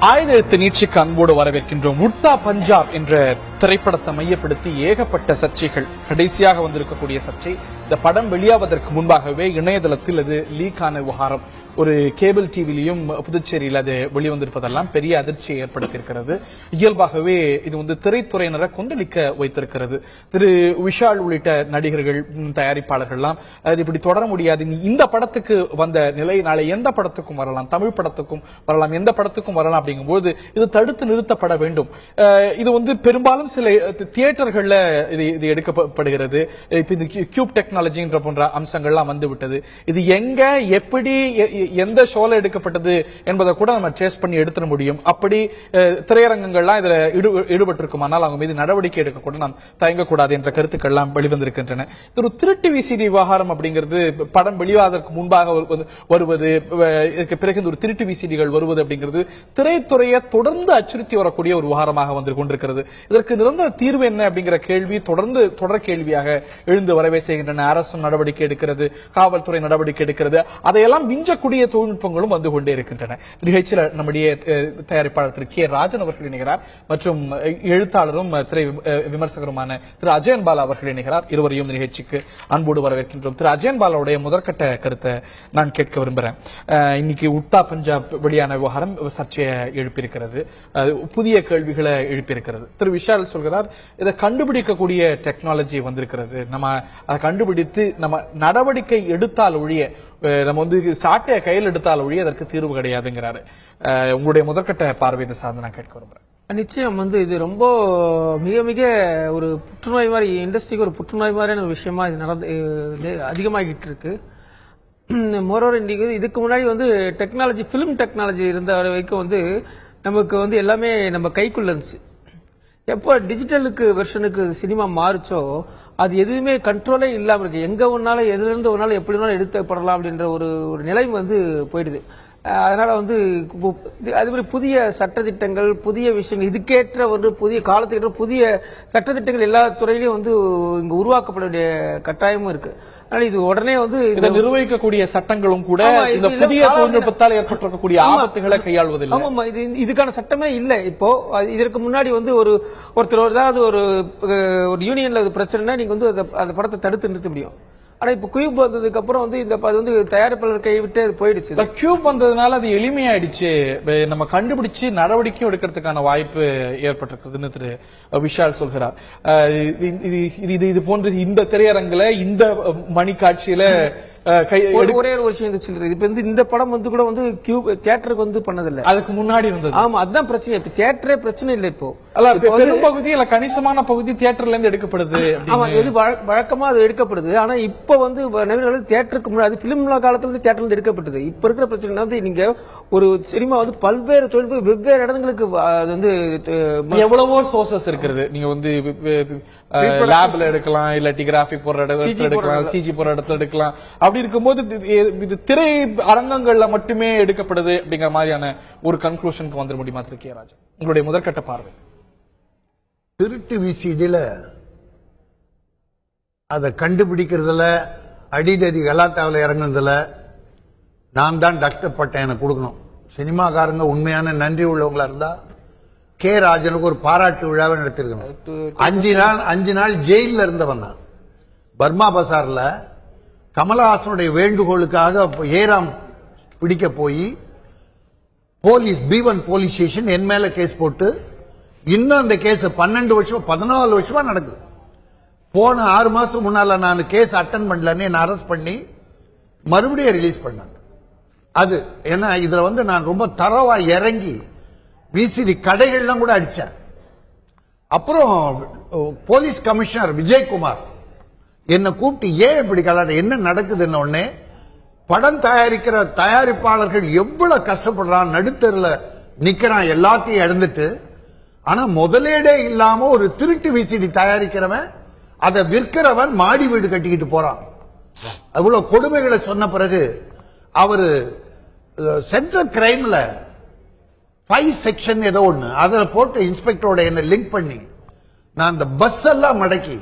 ஆயுத எழுத்து நீட்சிக்கு அன்போடு வரவேற்கின்றோம். உட்தா பஞ்சாப் என்ற திரைப்படத்தை மையப்படுத்தி ஏகப்பட்ட சர்ச்சைகள். கடைசியாக வந்திருக்கக்கூடிய சர்ச்சை, இந்த படம் வெளியாவதற்கு முன்பாகவே இணையதளத்தில் அது லீக் ஆன விவகாரம். ஒரு கேபிள் டிவிலையும் புதுச்சேரியில் அது வெளிவந்திருப்பதெல்லாம் பெரிய அதிர்ச்சியை ஏற்படுத்தியிருக்கிறது. இயல்பாகவே இது திரைத்துறையினரை கொந்தளிக்க வைத்திருக்கிறது. திரு விஷால் உள்ளிட்ட நடிகர்கள், தயாரிப்பாளர்கள்லாம் அது இப்படி தொடர முடியாது, இந்த படத்துக்கு வந்த நிலை நாளை எந்த படத்துக்கும் வரலாம், தமிழ் படத்துக்கும் வரலாம், எந்த படத்துக்கும் வரலாம். அப்படிங்கும்போது இது தடுத்து நிறுத்தப்பட வேண்டும். இது பெரும்பாலும் சில தியேட்டர்கள்ல இது எடுக்கப்படுகிறது. இது கியூப் டெக்னாலஜின்ற போன்ற அம்சங்கள்லாம் வந்துவிட்டது. இது எங்க, எப்படி, எந்த ஷோல எடுக்கப்பட்டது என்பதை கூட நம்ம ட்ரேஸ் பண்ணி எடுத்துட முடியும். அப்படி திரையரங்கங்கள்லாம் இதுல ஈடுபட்டிருக்குமானால் அவங்க மீது நடவடிக்கை எடுக்க கூட நாம் தயங்கக்கூடாது என்ற கருத்துக்கள் எல்லாம் வெளிவந்திருக்கின்றன. ஒரு திருட்டு விசிடி விவகாரம் அப்படிங்கிறது படம் வெளியாவதற்கு முன்பாக வருவது, பிறகு ஒரு திருட்டு விசிடிகள் வருவது அப்படிங்கிறது திரைத்துறையை தொடர்ந்து அச்சுறுத்தி வரக்கூடிய ஒரு விவகாரமாக வந்து கொண்டிருக்கிறது. இதற்கு நிரந்தர தீர்வு என்ன அப்படிங்கிற கேள்வி தொடர் கேள்வியாக எழுந்து வரவே செய்கின்றன. அரசு நடவடிக்கை எடுக்கிறது, காவல்துறை நடவடிக்கை எடுக்கிறது, அதையெல்லாம் விஞ்சக்கூடிய தொழில்நுட்பங்களும் வந்து கொண்டே இருக்கின்றன. நிகழ்ச்சியில் நம்முடைய தயாரிப்பாளர் திரு கே ராஜன் அவர்கள் இணைகிறார் மற்றும் எழுத்தாளரும் திரை விமர்சகருமான திரு அஜயன் பாலா அவர்கள் இணைகிறார். இருவரையும் நிகழ்ச்சிக்கு அன்போடு வரவேற்கின்றோம். திரு அஜயன் பாலாவுடைய முதற்கட்ட கருத்தை நான் கேட்க விரும்புகிறேன். இன்னைக்கு உட்தா பஞ்சாப் வெளியான விவகாரம் சர்ச்சையை எழுப்பியிருக்கிறது, புதிய கேள்விகளை எழுப்பியிருக்கிறது. திரு விஷால் சொல்கிறார், இதை கண்டுபிடிக்கக்கூடிய டெக்னாலஜி வந்திருக்கிறது, நம்ம அதை கண்டுபிடித்து நம்ம நடவடிக்கை எடுத்தால் ஒழிய, நம்ம சாட்டையை கையில் எடுத்தால் ஒழிய அதற்கு தீர்வு கிடையாதுங்கிறாரு. உங்களுடைய முதற்கட்ட பார்வை சார்ந்து நான் கேட்க விரும்புறேன். நிச்சயம் இது ரொம்ப மிக மிக ஒரு புற்றுநோய் மாதிரி, இண்டஸ்ட்ரிக்கு ஒரு புற்றுநோய் மாதிரியான ஒரு விஷயமா இது நடந்து அதிகமாகிட்டு இருக்கு. மோரோவர் இதுக்கு முன்னாடி டெக்னாலஜி, பிலிம் டெக்னாலஜி இருந்த வரைக்கும் நமக்கு எல்லாமே நம்ம கைக்குள்ள இருந்துச்சு. எப்போ டிஜிட்டலுக்கு வெர்ஷனுக்கு சினிமா மாறுச்சோ அது எதுவுமே கண்ட்ரோலே இல்லாம இருக்கு. எங்க ஒன்னாலும் எதுல இருந்து ஒன்னாலும் எப்படி வேணாலும் எடுத்துப்படலாம் அப்படின்ற ஒரு நிலை போயிடுது. அதனால அது மாதிரி புதிய சட்டத்திட்டங்கள், புதிய விஷயங்கள், இதுக்கேற்ற புதிய காலத்துக்கேற்ற புதிய சட்டத்திட்டங்கள் எல்லா துறையிலும் இங்க உருவாக்கப்பட வேண்டிய கட்டாயமும் இருக்கு. இது உடனே இதை நிர்வகிக்கக்கூடிய சட்டங்களும் கூட இந்த புதிய தொழில்நுட்பத்தால் ஏற்பட்டிருக்கக்கூடிய ஆபத்துகளை கையாள்வதில்லை. ஆமா, இதுக்கான சட்டமே இல்லை. இப்போ இதற்கு முன்னாடி ஒருத்தர் ஏதாவது ஒரு யூனியன்ல பிரச்சனைனா நீங்க அந்த படத்தை தடுத்து நிறுத்த முடியும். ஆனா இப்ப கியூப் வந்ததுக்கு அப்புறம் இந்த தயாரிப்பாளர் கைவிட்டு அது போயிடுச்சு. கியூப் வந்ததுனால அது எளிமையாயிடுச்சு, நம்ம கண்டுபிடிச்சு நடவடிக்கை எடுக்கிறதுக்கான வாய்ப்பு ஏற்பட்டிருக்குதுன்னு திரு விஷால் சொல்கிறார். இது போன்ற இந்த திரையரங்குல, இந்த மணி காட்சியில ஒரே ஒரு விஷயம் சொல்றது, இப்ப இந்த படம் கூட தியேட்டருக்கு பண்ணதில்லை, அதுக்கு முன்னாடி வந்தது. ஆமா, அதுதான் பிரச்சனை. இப்ப தியேட்டரே பிரச்சனை இல்லை. இப்போ பகுதி இல்ல, கணிசமான பகுதி தியேட்டர்ல இருந்து எடுக்கப்படுது. ஆமா, எது வழக்கமா அது எடுக்கப்படுது. ஆனா இப்ப தியேட்டருக்கு முன்னாடி பிலிம் காலத்துல தியேட்டர்ல இருந்து எடுக்கப்பட்டது. இப்ப இருக்கிற பிரச்சனை நீங்க ஒரு சினிமா பல்வேறு தொழில்நுட்ப வெவ்வேறு இடங்களுக்கு எவ்வளவோ சோர்சஸ் இருக்கிறது. நீங்க லேப்ல எடுக்கலாம், இல்லாட்டி கிராபிக் போற இடத்துல எடுக்கலாம், சிஜி போற இடத்துல எடுக்கலாம். அப்படி இருக்கும்போது இது திரை அரங்கங்கள்ல மட்டுமே எடுக்கப்படுது அப்படிங்கிற மாதிரியான ஒரு கன்க்ளூஷனுக்கு வந்துட முடியுமா திரு கே ராஜா? உங்களுடைய முதற்கட்ட பார்வை. திருட்டு விசிடில அதை கண்டுபிடிக்கிறதுல, அடிதடி கலாட்டாவில் இறங்குறதுல நான் தான் டாக்டர் பட்டம் எனக்கு கொடுக்கணும். சினிமாக்காரங்க உண்மையான நன்றி உள்ளவங்களா இருந்தா கே ராஜனுக்கு ஒரு பாராட்டு விழாவை நடத்திருக்கணும். 5 நாள் ஜெயில இருந்தவன் தான். பர்மா பசார்ல கமலஹாசனுடைய வேண்டுகோளுக்காக ஏராம் பிடிக்க போய் போலீஸ் B1 போலீஸ் ஸ்டேஷன் என் மேல கேஸ் போட்டு இன்னும் அந்த கேஸ் 12 வருஷம் 14 வருஷமா நடக்குது. போன 6 மாசம் முன்னால நான் கேஸ் அட்டன் பண்ணலன்னு என்ன அரெஸ்ட் பண்ணி மறுபடியும் ரிலீஸ் பண்ணாங்க. அது ஏன்னா இதுல நான் ரொம்ப தரவா இறங்கி விசிடி கடைகள்லாம் கூட அடிச்சேன். அப்புறம் போலீஸ் கமிஷனர் விஜயகுமார் என்ன கூப்பிட்டு, ஏன் இப்படி கலாட்ட, என்ன நடக்குதுன்னு உடனே, படம் தயாரிக்கிற தயாரிப்பாளர்கள் எவ்வளவு கஷ்டப்படுறான், நடுத்தருல நிக்கிறான், எல்லாத்தையும் இழந்துட்டு. ஆனா முதலீடே இல்லாம ஒரு திருட்டு விசிடி தயாரிக்கிறவன், அதை விற்கிறவன் மாடி வீடு கட்டிக்கிட்டு போறான். அவ்வளவு கொடுமைகளை சொன்ன பிறகு அவரு சென்ட்ரல் கிரைம்ல 5 செக்ஷன் ஏதோ ஒண்ணு அதுல போட்டு இன்ஸ்பெக்டரோட என்ன லிங்க் பண்ணி நான் அந்த பஸ் எல்லாம் மடக்கி,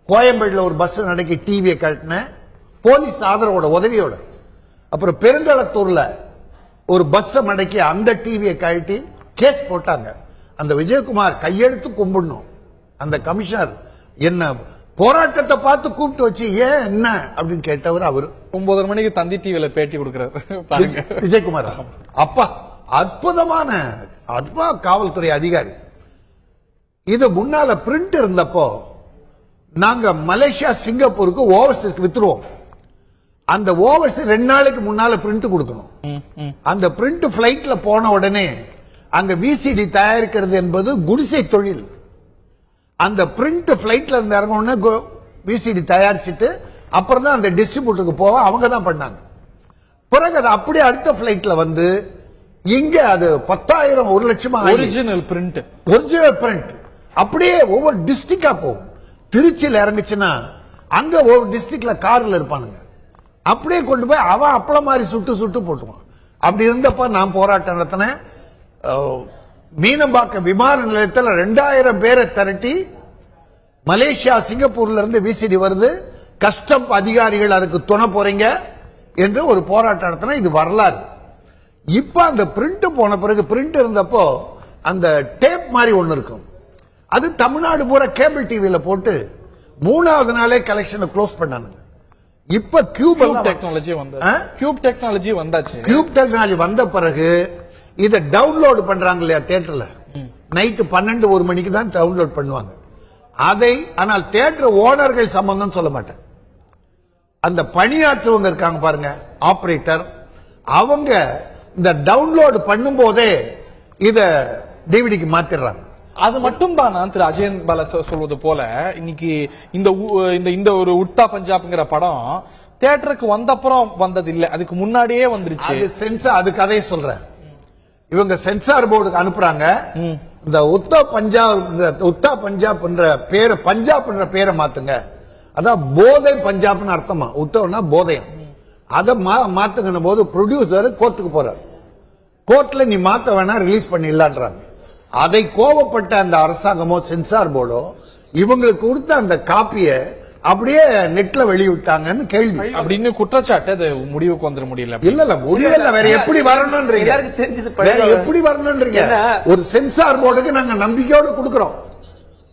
கோயம்பேடுல ஒரு பஸ் நடக்கி டிவியை கட்டினேன் போலீஸ் ஆதரவோட உதவியோட. அப்புறம் பெருந்தளத்தூர்ல ஒரு பஸ் மடக்கி அந்த டிவியை கழட்டி கேஸ் போட்டாங்க. அந்த விஜயகுமார் கையெழுத்து கும்பிடணும். அந்த கமிஷனர் என்ன போராட்டத்தை பார்த்து கூப்பிட்டு வச்சு ஏன் என்ன அப்படின்னு கேட்டவர் அவரு. 9:30 மணிக்கு தந்தி டிவில பேட்டி கொடுக்கிறார் விஜயகுமார். அப்பா அற்புதமான காவல்துறை அதிகாரி. இது முன்னால பிரிண்ட் இருந்தப்போ நாங்க மலேசியா சிங்கப்பூருக்கு ஓவர்சீஸ் வித்துருவோம். அந்த ஓவர்சீஸ் 2 நாளைக்கு முன்னால பிரிண்ட் கொடுக்கணும். அந்த பிரிண்ட் பிளைட்ல போன உடனே அங்க விசிடி தயாரிக்கிறது என்பது குடிசை தொழில். அந்த பிரிண்ட் பிளைட்ல இருந்து இறங்கணும்னா விசிடி தயாரிச்சுட்டு அப்புறம் தான் அந்த டிஸ்ட்ரிபியூட்டருக்கு போக அவங்க தான் பண்ணாங்க. பிறகு அது அப்படியே அடுத்த பிளைட்ல வந்து இங்க அது 10,000 1 லட்சமா ஒரிஜினல் பிரிண்ட் அப்படியே ஒவ்வொரு டிஸ்ட்ரிக்டா போகும். திருச்சியில் இறங்குச்சுன்னா அங்க ஒவ்வொரு டிஸ்ட்ரிக்ட்ல கார்ல இருப்பானுங்க. அப்படியே கொண்டு போய் அவன் அப்பளம் மாதிரி சுட்டு போட்டுவான். அப்படி இருந்தப்ப நான் போராட்டம் நடத்தினேன். மீனம்பாக்கம் விமான நிலையத்தில் 2000 பேரை திரட்டி மலேசியா சிங்கப்பூர்ல இருந்து விசிடி வருது, கஸ்டம் அதிகாரிகள் அதுக்கு துணை போறீங்க என்று ஒரு போராட்டம் நடத்தின. இது வரலாறு. இப்ப அந்த பிரிண்ட் போன பிறகு பிரிண்ட் இருந்தப்போ அந்த டேப் மாதிரி ஒன்னு இருக்கும். அது தமிழ்நாடு பூரா கேபிள் டிவியில போட்டு 3வது நாளே கலெக்ஷனை க்ளோஸ் பண்ணாங்க. இப்ப கியூப் டெக்னாலஜி வந்தாச்சு. கியூப் டெக்னாலஜி வந்த பிறகு இதை டவுன்லோடு பண்றாங்க இல்லையா தியேட்டர்ல, நைட்டு 12-1 மணிக்கு தான் டவுன்லோட் பண்ணுவாங்க. அதை ஆனால் தியேட்டர் ஓனர்கள் சம்பந்தம் சொல்ல மாட்டேன். அந்த பணியாற்றுவங்க இருக்காங்க பாருங்க, ஆபரேட்டர், அவங்க இந்த டவுன்லோடு பண்ணும் போதே இத டிவிடிக்கு மாத்திடுறாங்க. அது மட்டும் தான் திரு அஜயன் பால சொல்வது போல இன்னைக்கு இந்த ஒரு உட்தா பஞ்சாப்ங்கிற படம் தியேட்டருக்கு வந்தப்புறம் வந்தது இல்ல, அதுக்கு முன்னாடியே வந்துருச்சு. அது கதையை சொல்றேன். இவங்க சென்சார் போர்டுக்கு அனுப்புறாங்க. இந்த உத்தா பஞ்சாப் என்ற பேரை பஞ்சாப் என்ற பேரை மாத்துங்க. அதான் போதை பஞ்சாப்னு அர்த்தமா. உத்தவனா போதையம். அதை மாத்துங்கிற போது ப்ரொடியூசர் கோர்ட்டுக்கு போறாரு. கோர்ட்ல நீ மாத்த வேணா ரிலீஸ் பண்ணிடலான்றாங்க. அதை கோபப்பட்ட அந்த அரசாங்கமோ சென்சார் போர்டோ இவங்களுக்கு கொடுத்த அந்த காப்பியை அப்படியே நெட்ல வெளியிட்டாங்கன்னு கேள்வி. அப்படின்னு குற்றச்சாட்டு அது முடிவுக்கு வந்துட முடியல. இல்ல முடியல. வேற எப்படி வரணும்ன்றீங்க? எப்படி வரணும்ன்றீங்க? ஒரு சென்சார் போர்டுக்கு நாங்க நம்பிக்கையோடு கொடுக்கிறோம்.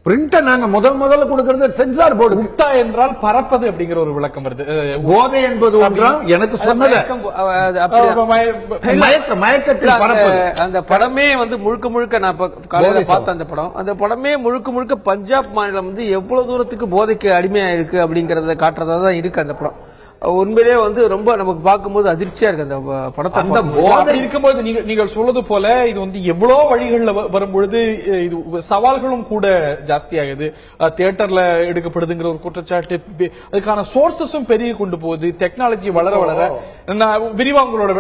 பிரிண்ட நாங்க முதல்ல கொடுக்கிறது சென்சார் போர்டு. உக்தா என்றால் பறப்பது அப்படிங்கிற ஒரு விளக்கம் வருது. போதை என்பது ஒன்றாம் எனக்கு சொன்னது மயக்கத்தில் பறப்பது. அந்த படமே வந்து முழுக்க நான் காலையில பார்த்த அந்த படமே முழுக்க பஞ்சாப் மாநிலம் வந்து எவ்வளவு தூரத்துக்கு போதைக்கு அடிமையா இருக்கு அப்படிங்கறத காட்டுறதா தான் இருக்கு அந்த படம். உண்மையிலே வந்து ரொம்ப நமக்கு பார்க்கும்போது அதிர்ச்சியா இருக்கு அந்த படத்தை. அந்த போதை இருக்கும்போது நீங்கள் சொல்வது போல இது வந்து எவ்வளவு வழிகள்ல வரும்பொழுது இது சவால்களும் கூட ஜாஸ்தியாகுது. தியேட்டர்ல எடுக்கப்படுதுங்கிற ஒரு குற்றச்சாட்டு, அதுக்கான சோர்சஸும் பெருகி கொண்டு போகுது. டெக்னாலஜி வளர நான் விரிவா உங்களோட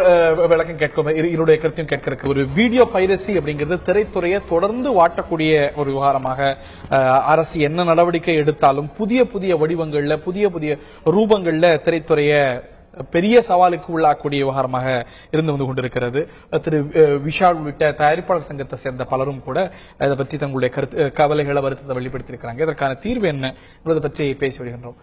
விளக்கம் கேட்க என்னுடைய கருத்தையும் கேட்க. ஒரு வீடியோ பைரசி அப்படிங்கிறது திரைத்துறையை தொடர்ந்து வாட்டக்கூடிய ஒரு விவகாரமாக அரசு என்ன நடவடிக்கை எடுத்தாலும் புதிய வடிவங்கள்ல புதிய ரூபங்கள்ல திரைத்துறைய பெரிய சவாலுக்கு உள்ளாக்கூடிய விவகாரமாக இருந்து வந்து கொண்டிருக்கிறது. திரு விஷால் உள்ளிட்ட தயாரிப்பாளர் சங்கத்தை சேர்ந்த பலரும் கூட இதை பற்றி தங்களுடைய கவலைகளை வருத்தத்தை வெளிப்படுத்தியிருக்கிறாங்க. இதற்கான தீர்வு என்ன என்பதை பற்றி பேசி வருகின்றோம்.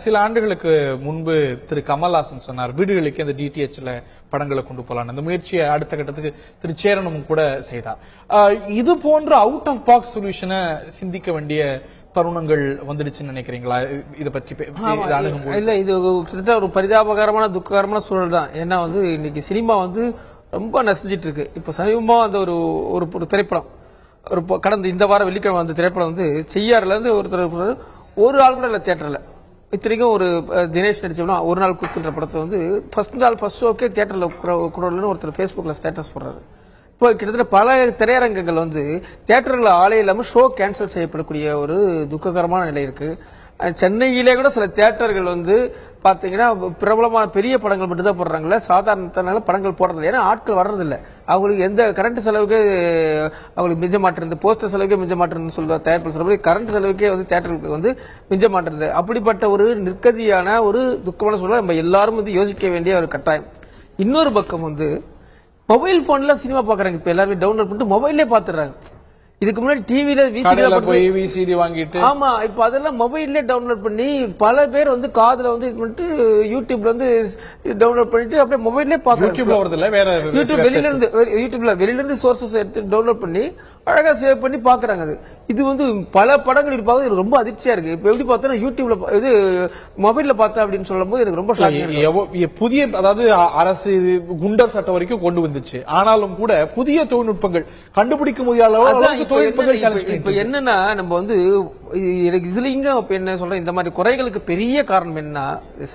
சில ஆண்டுகளுக்கு முன்பு திரு கமல்ஹாசன் சொன்னார், வீடுகளுக்கு அந்த டிடிஎச்ல படங்களை கொண்டு போலாம். அந்த முயற்சியை அடுத்த கட்டத்துக்கு திரு சேரனும் கூட செய்தார். இது போன்ற அவுட் ஆஃப் பாக்ஸ் சொல்யூஷனை சிந்திக்க வேண்டிய தருணங்கள் வந்துடுச்சுன்னு நினைக்கிறீங்களா? இதை பற்றி இல்ல, இது கிட்டத்தட்ட ஒரு பரிதாபகரமான துக்ககரமான சூழல் தான். ஏன்னா வந்து இன்னைக்கு சினிமா வந்து ரொம்ப நசிஞ்சிட்டு இருக்கு. இப்ப சமீபமா அந்த ஒரு திரைப்படம் கடந்த இந்த வாரம் வெள்ளிக்கிழமை அந்த திரைப்படம் வந்து செய்யாறுல இருந்து ஒரு ஆள் கூட இல்ல தியேட்டர்ல. இத்தனைக்கும் ஒரு தினேஷ் நடிச்சோம்னா ஒரு நாள் குத்துன்ற படத்தை வந்து ஃபர்ஸ்ட் ஷோக்கே தியேட்டர்ல கூட ஒருத்தர் பேஸ்புக்ல ஸ்டேட்டஸ் போடுறாரு. இப்போ கிட்டத்தட்ட பல திரையரங்குகள் வந்து தியேட்டர்கள் ஆளே இல்லாம ஷோ கேன்சல் செய்யப்படக்கூடிய ஒரு துக்ககரமான நிலை இருக்கு. சென்னையிலே கூட சில தியேட்டர்கள் வந்து பாத்தீங்கன்னா பிரபலமான பெரிய படங்கள் மட்டும் தான் போடுறாங்களே, சாதாரண படங்கள் போடுறது. ஏன்னா ஆட்கள் வர்றதில்லை. அவங்களுக்கு எந்த கரண்ட் செலவுக்கு அவங்களுக்கு மிஞ்ச மாட்டேறது, போஸ்டர் செலவுக்கே மிஞ்ச மாட்டேன்னு சொல்ற தயாரிப்பு சொல்ற கரண்ட் செலவுக்கே வந்து தியேட்டருக்கு வந்து மிஞ்ச மாட்டேறது. அப்படிப்பட்ட ஒரு நிற்கதியான ஒரு துக்கமான சூழல் நம்ம எல்லாரும் வந்து யோசிக்க வேண்டிய ஒரு கட்டாயம். இன்னொரு பக்கம் வந்து மொபைல் போன்ல சினிமா பாக்குறாங்க. இப்ப எல்லாருமே டவுன்லோட் பண்ணிட்டு மொபைல்லே பாத்துறாங்க. இதுக்கு முன்னாடி டிவில போய் விசிடி வாங்கிட்டு, ஆமா இப்ப அதெல்லாம் மொபைல்ல டவுன்லோட் பண்ணி பல பேர் வந்து காதுல வந்து இது பண்ணிட்டு யூடியூப்ல வந்து டவுன்லோட் பண்ணிட்டு அப்படியே மொபைல்லே பாக்குறாங்க. யூடியூப்ல வருது இல்ல, வேற யூடியூப் வெளியில இருந்து சோர்சஸ் எடுத்து டவுன்லோட் பண்ணி அழகா சேவ் பண்ணி பாக்குறாங்க. இது வந்து பல படங்கள் இருப்பாங்க. இது ரொம்ப அதிர்ச்சியா இருக்கு. இப்ப எப்படி பார்த்தா யூடியூப்ல இது மொபைல்ல பார்த்தா அப்படின்னு சொல்லும் போது எனக்கு ரொம்ப புதிய, அதாவது அரசு குண்டர் சட்டம் வரைக்கும் கொண்டு வந்துச்சு. ஆனாலும் கூட புதிய தொழில்நுட்பங்கள் கண்டுபிடிக்க முடியாத தொழில்நுட்பங்கள். இப்ப என்னன்னா நம்ம வந்து இதுலங்க என்ன சொல்றேன், இந்த மாதிரி குறைகளுக்கு பெரிய காரணம் என்ன,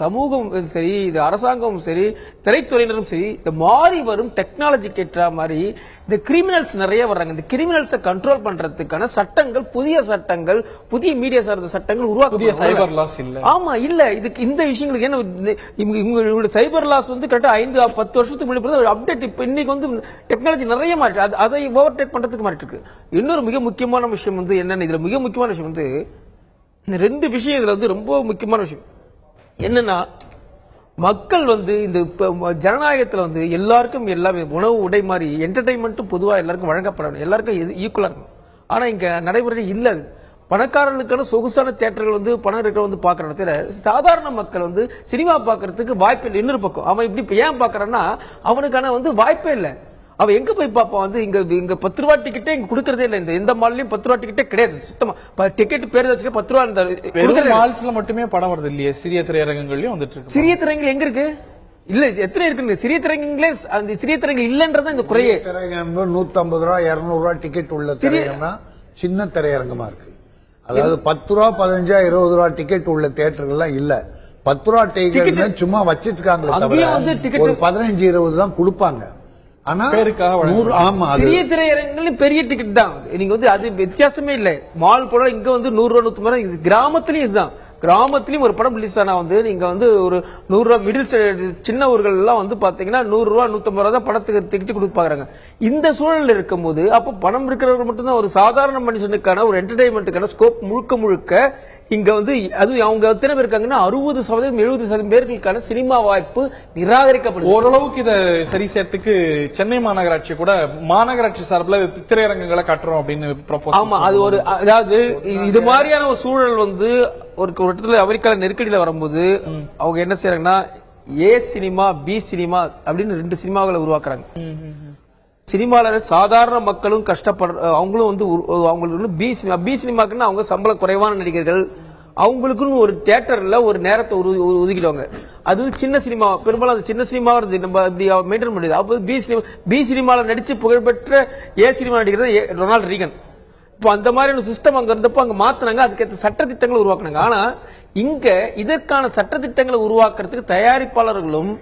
சமூகம் சரி, இது அரசாங்கமும் சரி, திரைத்துறையினரும் சரி, இந்த மாறி வரும் டெக்னாலஜிக்கு ஏற்ற மாதிரி இந்த கிரிமினல்ஸ் நிறைய வர்றாங்க. இந்த கிரிமினல்ஸை கண்ட்ரோல் பண்றதுக்கான சட்டங்கள், புதிய சட்டங்கள், புதிய மீடியா சார்ந்த சட்டங்கள் உருவாக்க, புதிய சைபர் லாஸ் இல்ல. ஆமா இல்ல, இதுக்கு இந்த விஷயங்களுக்கு என்ன இவங்க சைபர் லாஸ் வந்து கரெக்டா 5-10 வருஷத்துக்கு முன்னாடி அப்டேட். இப்ப இன்னைக்கு வந்து டெக்னாலஜி நிறைய மாறி அதை ஓவர்டேக் பண்றதுக்கு மாறிட்டு இருக்கு. இன்னொரு மிக முக்கியமான விஷயம் வந்து என்னன்னா, இதுல மிக முக்கியமான விஷயம் வந்து இந்த 2 விஷயம் இதுல வந்து ரொம்ப முக்கியமான விஷயம் என்னன்னா, மக்கள் வந்து இந்த ஜனநாயகத்துல வந்து எல்லாருக்கும் எல்லாமே உணவு, உடை மாதிரி என்டர்டைன்மெண்ட்டும் பொதுவா எல்லாருக்கும் வழங்கப்பட வேண்டும், எல்லாருக்கும் ஈக்குவலா இருக்கும். ஆனா இங்க நடைமுறை இல்ல. பணக்காரர்களுக்கான சொகுசான தியேட்டர்கள் வந்து பணம் இருக்கிற வந்து பாக்குற இடத்துல சாதாரண மக்கள் வந்து சினிமா பாக்குறதுக்கு வாய்ப்பு இல்லை. இன்னொரு பக்கம் அவன் இப்படி ஏன் பாக்குறான்னா, அவனுக்கான வந்து வாய்ப்பே இல்லை. அவ எங்க போய் பாப்பான் வந்து இங்க 10 ரூபா டிக்கெட்டே இங்க கொடுக்கறதே இல்ல. இந்த எந்த மால்லயும் 10 ரூபா டிக்கெட்டே கிடையாது. சுத்தமா டிக்கெட் பேர் வச்சுக்க 10 ரூபா மால்ஸ்ல மட்டுமே படம் வருது இல்லையே, சிறிய திரையரங்கங்களையும் வந்துட்டு இருக்கு. சிறிய திரையரங்கு எங்க இருக்கு? இல்ல எத்தனை இருக்குங்க சிறிய திரையரங்களே? அந்த சிறிய திரையரங்கு இல்லன்றதா இந்த குறையே. திரையரங்கு 150 ரூபா 200 ரூபா டிக்கெட் உள்ள திரையரங்கா சின்ன திரையரங்கமா இருக்கு. அதாவது 10 ரூபா 15 20 ரூபா டிக்கெட் உள்ள தியேட்டர்கள்லாம் இல்ல. 10 ரூபா டிக்கெட் சும்மா வச்சிட்டு இருக்காங்களே தவிர ஒரு 15-20 தான் கொடுப்பாங்க. ஆனா பெரிய திரையரங்குல பெரிய டிக்கெட் தான். நீங்க வந்து அது வித்தியாசமே இல்ல. மால் போல இங்க வந்து 100 ரூபா 150 ரூபா. கிராமத்திலயும் இதுதான். கிராமத்திலயும் ஒரு படம் ரிலீஸ் ஆனா வந்து நீங்க வந்து ஒரு 100 ரூபா மிடில் சின்ன ஊர்கள் எல்லாம் வந்து பாத்தீங்கன்னா 100 ரூபா 150 ரூபா தான் படத்துக்கு டிக்கெட் கொடுப்பாங்க. இந்த சூழல் இருக்கும் போது அப்ப பணம் இருக்கிறவங்க மட்டும்தான், ஒரு சாதாரண மனுஷனுக்கான ஒரு என்டர்டைன்மெண்ட்டுக்கான ஸ்கோப் முழுக்க இங்க வந்து அது அவங்க எத்தனை பேர் இருக்காங்கன்னா 60% 70% பேர்களுக்கான சினிமா வாய்ப்பு நிராகரிக்கப்படுது. ஓரளவுக்கு இதை சரி செய்யறதுக்கு சென்னை மாநகராட்சி கூட மாநகராட்சி சார்பில் திரையரங்குகளை கட்டுறோம் அப்படின்னு ப்ரொபோஸ். ஆமா, அது ஒரு அதாவது இது மாதிரியான ஒரு சூழல் வந்து ஒரு இடத்துல அமெரிக்கால நெருக்கடியில வரும்போது அவங்க என்ன செய்யறாங்கன்னா ஏ சினிமா பி சினிமா அப்படின்னு 2 சினிமாக்களை உருவாக்குறாங்க. சினிமால சாதாரண மக்களும் கஷ்டப்படுற அவங்களும் வந்து அவங்களுக்கு பி சினிமாக்குன்னு அவங்க சம்பளம் குறைவான நடிகர்கள், அவங்களுக்குன்னு ஒரு தியேட்டர்ல ஒரு நேரத்தை ஒதுக்கிடுவாங்க. அது சின்ன சினிமா, பெரும்பாலும் அது சின்ன சினிமா நம்ம மெயின்டைன் பண்ணிடுது. அப்போ பி சினிமால நடிச்சு புகழ்பெற்ற ஏ சினிமா நடிக்கிறது ரொனால்ட் ரீகன். இப்போ அந்த மாதிரியான சிஸ்டம் அங்க இருந்தப்போ அங்க மாத்தினாங்க, அதுக்கேற்ற சட்டத்திட்டங்களை உருவாக்குனாங்க. ஆனா இங்க இதற்கான சட்டத்திட்டங்களை உருவாக்குறதுக்கு தயாரிப்பாளர்களும்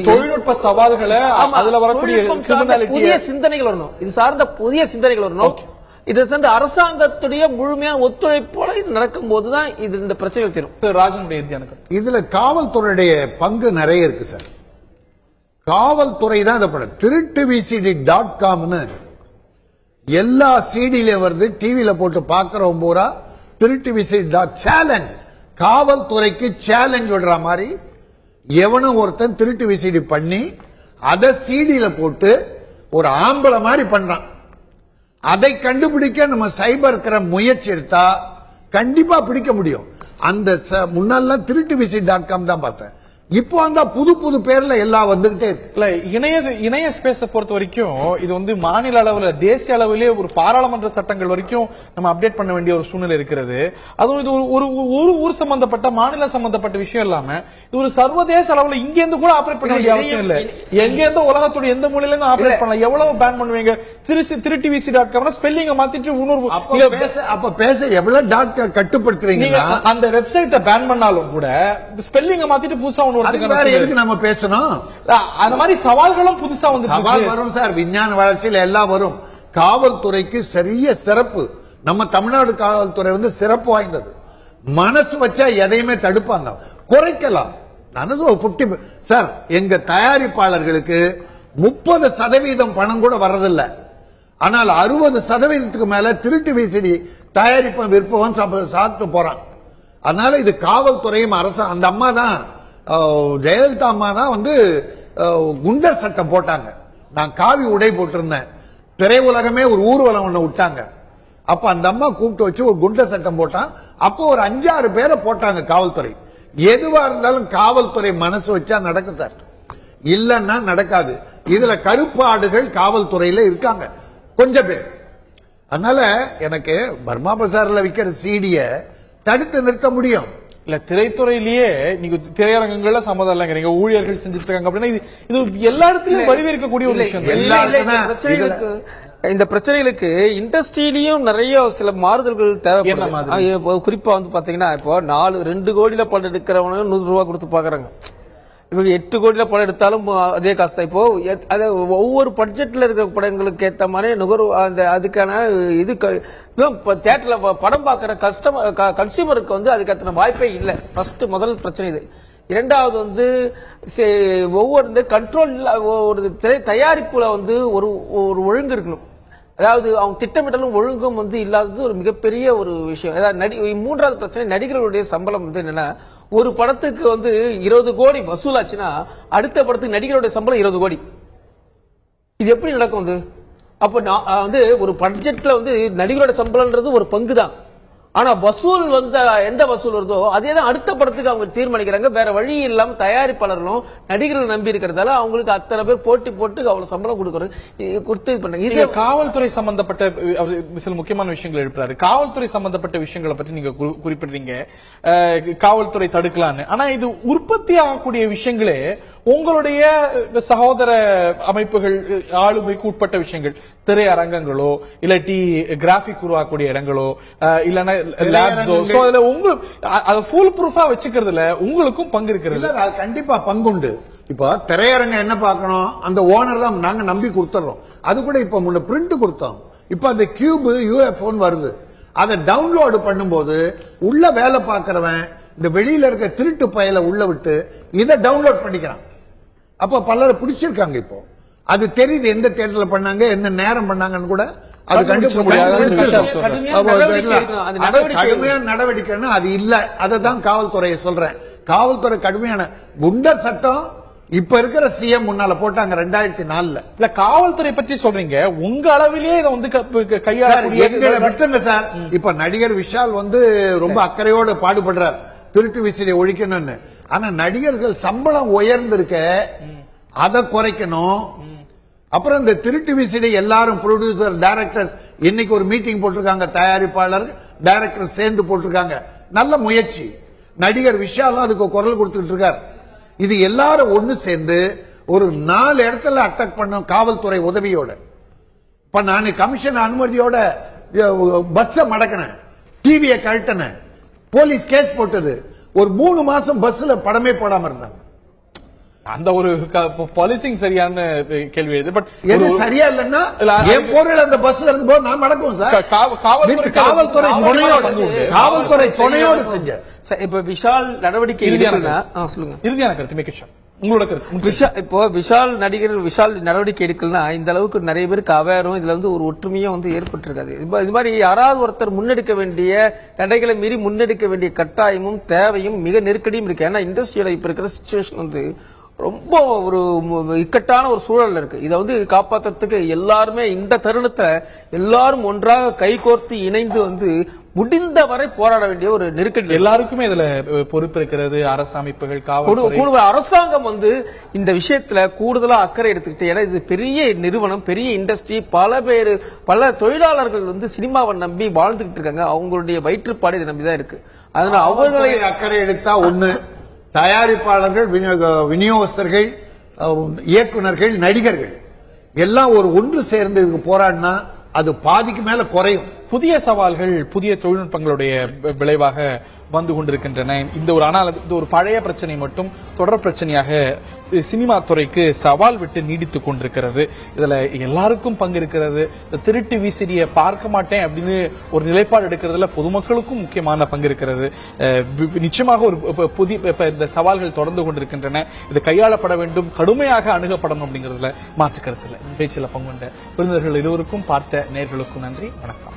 தொழில்நுட்ப சவால்களை அதுல வரக்கூடிய புதிய சிந்தனைகள் வரணும். இது சார்ந்த புதிய சிந்தனைகள் வரணும். இதை சேர்ந்த அரசாங்கத்துடைய முழுமையான ஒத்துழைப்போட இது நடக்கும் போதுதான் இது இந்த பிரச்சனைகள் தீரும். ராஜனுடைய இதுல காவல்துறையுடைய பங்கு நிறைய இருக்கு சார். காவல்துறை தான் இந்த படம் திருட்டு VCD.comனு எல்லா சிடியில வருது, டிவியில போட்டு பாக்குறவங்க பூரா திருட்டு VCD சேலஞ்ச், காவல்துறைக்கு சேலஞ்ச் விடுற மாதிரி எவனும் ஒருத்தன் திருட்டு விசிடி பண்ணி அதை சிடியில போட்டு ஒரு ஆம்பளை மாதிரி பண்றான். அதை கண்டுபிடிக்க நம்ம சைபர் கிரைம் முயற்சி எடுத்தா கண்டிப்பா பிடிக்க முடியும். அந்த முன்னால திருட்டு VCD.com தான் பார்த்தேன். இப்போ அந்த புது புது பேர்ல எல்லாம் வந்துகிட்டே இருக்கு. இணைய ஸ்பேஸ பொறுத்த வரைக்கும் இது வந்து மாநில அளவுல தேசிய அளவிலே ஒரு பாராளுமன்ற சட்டங்கள் வரைக்கும் நம்ம அப்டேட் பண்ண வேண்டிய ஒரு சூழ்நிலை இருக்கிறது. அதுவும் இது ஒரு ஊர் சம்பந்தப்பட்ட மாநில சம்பந்தப்பட்ட விஷயம் இல்லாம இது ஒரு சர்வதேச அளவுல இங்க இருந்து கூட ஆபரேட் பண்ண வேண்டிய அவசியம் இல்ல. எங்க இருந்து உலகத்துடைய எந்த மூலையில இருந்து ஆபரேட் பண்ணலாம். எவ்வளவு பேன் பண்ணுவீங்க? திருட்டு VCD.com ஸ்பெல்லிங்க மாத்திட்டு அப்ப பேச எவ்வளவு டாக்டர் கட்டுப்படுத்துறீங்க? அந்த வெப்சைட்டை பேன் பண்ணாலும் கூட ஸ்பெல்லிங்க மாத்திட்டு புதுசா நம்ம பேசணும். அந்த மாதிரி சவால்களும் புதுசா வந்து சவால் வரும் சார். விஞ்ஞான வளர்ச்சியில் எல்லாம் வரும். காவல்துறைக்கு சரிய சிறப்பு. நம்ம தமிழ்நாடு காவல்துறை வந்து சிறப்பு வாய்ந்தது. மனசு வச்சா எதையுமே தடுப்பாங்க, குறைக்கலாம். சார் எங்க தயாரிப்பாளர்களுக்கு 30% பணம் கூட வர்றதில்லை. ஆனால் 60% மேல திருட்டு VCD தயாரிப்பவன் விற்பவன் சாப்பிட்டு போறான். அதனால இது காவல்துறையும் அரசு, அந்த அம்மா தான் ஜெயலலிதா அம்மா தான் வந்து குண்டர் சட்டம் போட்டாங்க. நான் காவி உடை போட்டிருந்தேன். திரையுலகமே ஒரு ஊர்வலம் ஒண்ணு விட்டாங்க. அப்ப அந்த அம்மா கூப்பிட்டு வச்சு ஒரு குண்ட சட்டம் போட்டான். அப்போ ஒரு 5-6 பேரை போட்டாங்க காவல்துறை. எதுவா இருந்தாலும் காவல்துறை மனசு வச்சா நடக்கும் சார், இல்லன்னா நடக்காது. இதுல கருப்பு ஆடுகள் காவல்துறையில இருக்காங்க கொஞ்சம் பேர். அதனால எனக்கு பர்மா பசார்ல விற்கிற சீடிய தடுத்து நிறுத்த முடியும். இல்ல திரைத்துறையிலேயே நீங்க திரையரங்கங்கள்ல சம்மதம் இல்லைங்க, ஊழியர்கள் செஞ்சுட்டு இருக்காங்க அப்படின்னா இது எல்லா இடத்துலயும் வரவேற்கக்கூடிய ஒரு விஷயம். இந்த பிரச்சனைகளுக்கு இண்டஸ்ட்ரியிலயும் நிறைய சில மாறுதல்கள் தேவைப்படுது. குறிப்பா வந்து பாத்தீங்கன்னா இப்போ 2 கோடியில படம் எடுக்கிறவங்க 100 ரூபாய் கொடுத்து பாக்குறாங்க. இப்ப 8 கோடியில படம் எடுத்தாலும் அதே காசு தான். இப்போ ஒவ்வொரு பட்ஜெட்ல இருக்கிற படங்களுக்கு ஏற்ற மாதிரி அந்த அதுக்கான இது தியேட்டர்ல படம் பாக்குற கன்சியூமருக்கு வந்து அதுக்கான வாய்ப்பே இல்லை. முதல் பிரச்சனை இது. இரண்டாவது வந்து ஒவ்வொரு கண்ட்ரோல் ஒரு தயாரிப்புல வந்து ஒரு ஒழுங்கு இருக்கணும். அதாவது அவங்க திட்டமிடலும் ஒழுங்கும் வந்து இல்லாதது ஒரு மிகப்பெரிய ஒரு விஷயம். மூன்றாவது பிரச்சனை நடிகர்களுடைய சம்பளம் வந்து என்னன்னா, ஒரு படத்துக்கு வந்து 20 கோடி வசூலாச்சுன்னா அடுத்த படத்துக்கு நடிகருடைய சம்பளம் 20 கோடி. இது எப்படி நடக்கும்? வந்து அப்ப வந்து ஒரு பட்ஜெட்ல வந்து நடிகரோட சம்பளம்ன்றது ஒரு பங்கு தான். ஆனா வசூல் வந்து எந்த வசூல் வருதோ அதே தான் அடுத்த படத்துக்கு அவங்க தீர்மானிக்கிறாங்க. வேற வழி இல்லாம தயாரிப்பாளர்களும் நடிகர்கள் நம்பி இருக்கிறதால அவங்களுக்கு அத்தனை பேர் போட்டி போட்டு அவ்வளவு சம்பளம் கொடுத்து பண்ணாங்க. இது காவல்துறை சம்பந்தப்பட்ட சில முக்கியமான விஷயங்கள் எழுப்புறாரு. காவல்துறை சம்பந்தப்பட்ட விஷயங்களை பற்றி நீங்க குறிப்பிடுறீங்க, காவல்துறை தடுக்கலான்னு. ஆனா இது உற்பத்தி ஆகக்கூடிய விஷயங்களே உங்களுடைய சகோதர அமைப்புகள் ஆளுமைக்கு உட்பட்ட விஷயங்கள், திரையரங்கங்களோ இல்லாட்டி கிராபிக் உருவாக்கக்கூடிய இடங்களோ இல்லன்னா லேப்ஸோ, அதுல அதை ஃபுல் ப்ரூஃபா வச்சுக்கிறதுல உங்களுக்கும் பங்கு இருக்கிறது. கண்டிப்பா பங்குண்டு. இப்ப திரையரங்க என்ன பார்க்கணும், அந்த ஓனர் தான் நாங்க நம்பி கொடுத்துறோம். அது கூட இப்ப முன்ன பிரிண்ட் கொடுத்தோம். இப்ப அந்த கியூப் யூஎஃப்ஓன்னு வருது. அதை டவுன்லோடு பண்ணும்போது உள்ள வேலை பார்க்கிறவன் இந்த வெளியில இருக்க திருட்டு பயல உள்ள விட்டு இதை டவுன்லோட் பண்ணிக்கிறான். அப்ப பலர் பிடிச்சிருக்காங்க. இப்போ அது தெரியுது எந்த தேட்டர்ல பண்ணாங்க, என்ன நேரம் பண்ணாங்கன்னு கூட அது கடுமையான நடவடிக்கைன்னு அது இல்ல. அததான் காவல்துறையை சொல்றேன். காவல்துறை கடுமையான குண்டர் சட்டம் இப்ப இருக்கிற சிஎம் முன்னால போட்டாங்க 2004. இல்ல காவல்துறை பற்றி சொல்றீங்க, உங்க அளவிலேயே இதை வந்து விட்டுங்க சார். இப்ப நடிகர் விஷால் வந்து ரொம்ப அக்கறையோடு பாடுபடுறார் திருட்டு விசிறியை ஒழிக்கணும்னு. ஆனா நடிகர்கள் சம்பளம் உயர்ந்திருக்க அதை குறைக்கணும். அப்புறம் இந்த திருட்டு விசிறி எல்லாரும் ப்ரொடியூசர் டைரக்டர் இன்னைக்கு ஒரு மீட்டிங் போட்டிருக்காங்க, தயாரிப்பாளர் டைரக்டர் சேர்ந்து போட்டிருக்காங்க. நல்ல முயற்சி. நடிகர் விஷாலும் அதுக்கு குரல் கொடுத்துட்டு இருக்கார். இது எல்லாரும் ஒண்ணு சேர்ந்து ஒரு 4 இடத்துல அட்டாக் பண்ண காவல்துறை உதவியோட. இப்ப நான் கமிஷன் அனுமதியோட பஸ் மடக்கினேன், டிவியை கழட்டினேன், போலீஸ் கேஸ் போட்டது. ஒரு 3 மாசம் பஸ்ல படமே போடாம இருந்தாங்க. அந்த ஒரு பாலிசிங் சரியான கேள்வி இது. பட் சரியா இல்லன்னா என் பொருள் அந்த பஸ்ல இருந்து போது நான் மடக்குவோம் சார். காவல்துறை துணையோடு செஞ்ச. இப்ப விஷால் நடவடிக்கை சொல்லுங்க, இறுதியான கருத்து மேகிஷா உங்களோட கருத்து. இப்போ விஷால் நடவடிக்கை எடுக்கலன்னா இந்த அளவுக்கு நிறைய பேருக்கு அவேரும் இதுல வந்து ஒரு ஒற்றுமையும் வந்து ஏற்பட்டிருக்காது. இது மாதிரி யாராவது ஒருத்தர் முன்னெடுக்க வேண்டிய தடைகளை மீறி முன்னெடுக்க வேண்டிய கட்டாயமும் தேவையும் மிக நெருக்கடியும் இருக்கு. ஏன்னா இண்டஸ்ட்ரியில இப்ப இருக்கிற சிச்சுவேஷன் வந்து ரொம்ப ஒரு இக்கட்டான ஒரு சூழல் இருக்கு. இதை வந்து காப்பாற்றுறதுக்கு எல்லாருமே இந்த தருணத்தை எல்லாரும் ஒன்றாக கைகோர்த்து இணைந்து வந்து முடிந்த வரை போராட வேண்டிய ஒரு நெருக்கடி எல்லாருக்குமே இதுல பொறுப்பு இருக்கிறது. அரசு அமைப்புகள், அரசாங்கம் வந்து இந்த விஷயத்துல கூடுதலா அக்கறை எடுத்துக்கிட்டு, ஏன்னா இது பெரிய நிறுவனம், பெரிய இண்டஸ்ட்ரி, பல தொழிலாளர்கள் வந்து சினிமாவை நம்பி வாழ்ந்துகிட்டு இருக்காங்க. அவங்களுடைய வயிற்றுப்பாடு இதை நம்பிதான் இருக்கு. அதனால அவர்களை அக்கறை எடுத்தா ஒண்ணு, தயாரிப்பாளர்கள், விநியோகஸ்தர்கள், இயக்குநர்கள், நடிகர்கள் எல்லாம் ஒன்று சேர்ந்து போராடினா அது பாதிக்கு மேல குறையும். புதிய சவால்கள், புதிய தொழில்நுட்பங்களுடைய விளைவாக வந்து கொண்டிருக்கின்றன. இந்த ஒரு பழைய பிரச்சனை மட்டும் தொடர் பிரச்சனையாக சினிமா துறைக்கு சவால் விட்டு நீடித்துக் கொண்டிருக்கிறது. இதுல எல்லாருக்கும் பங்கு இருக்கிறது. இந்த திருட்டு விசிறியை பார்க்க மாட்டேன் அப்படின்னு ஒரு நிலைப்பாடு எடுக்கிறதுல பொதுமக்களுக்கும் முக்கியமான பங்கு இருக்கிறது. நிச்சயமாக ஒரு இந்த சவால்கள் தொடர்ந்து கொண்டிருக்கின்றன. இது கையாளப்பட வேண்டும், கடுமையாக அணுகப்படணும் அப்படிங்கிறதுல மாற்று கருத்துல பேச்சில் பங்கு கொண்ட விருந்தினர்கள் இருவருக்கும், பார்த்த நேயர்களுக்கும் நன்றி. வணக்கம்.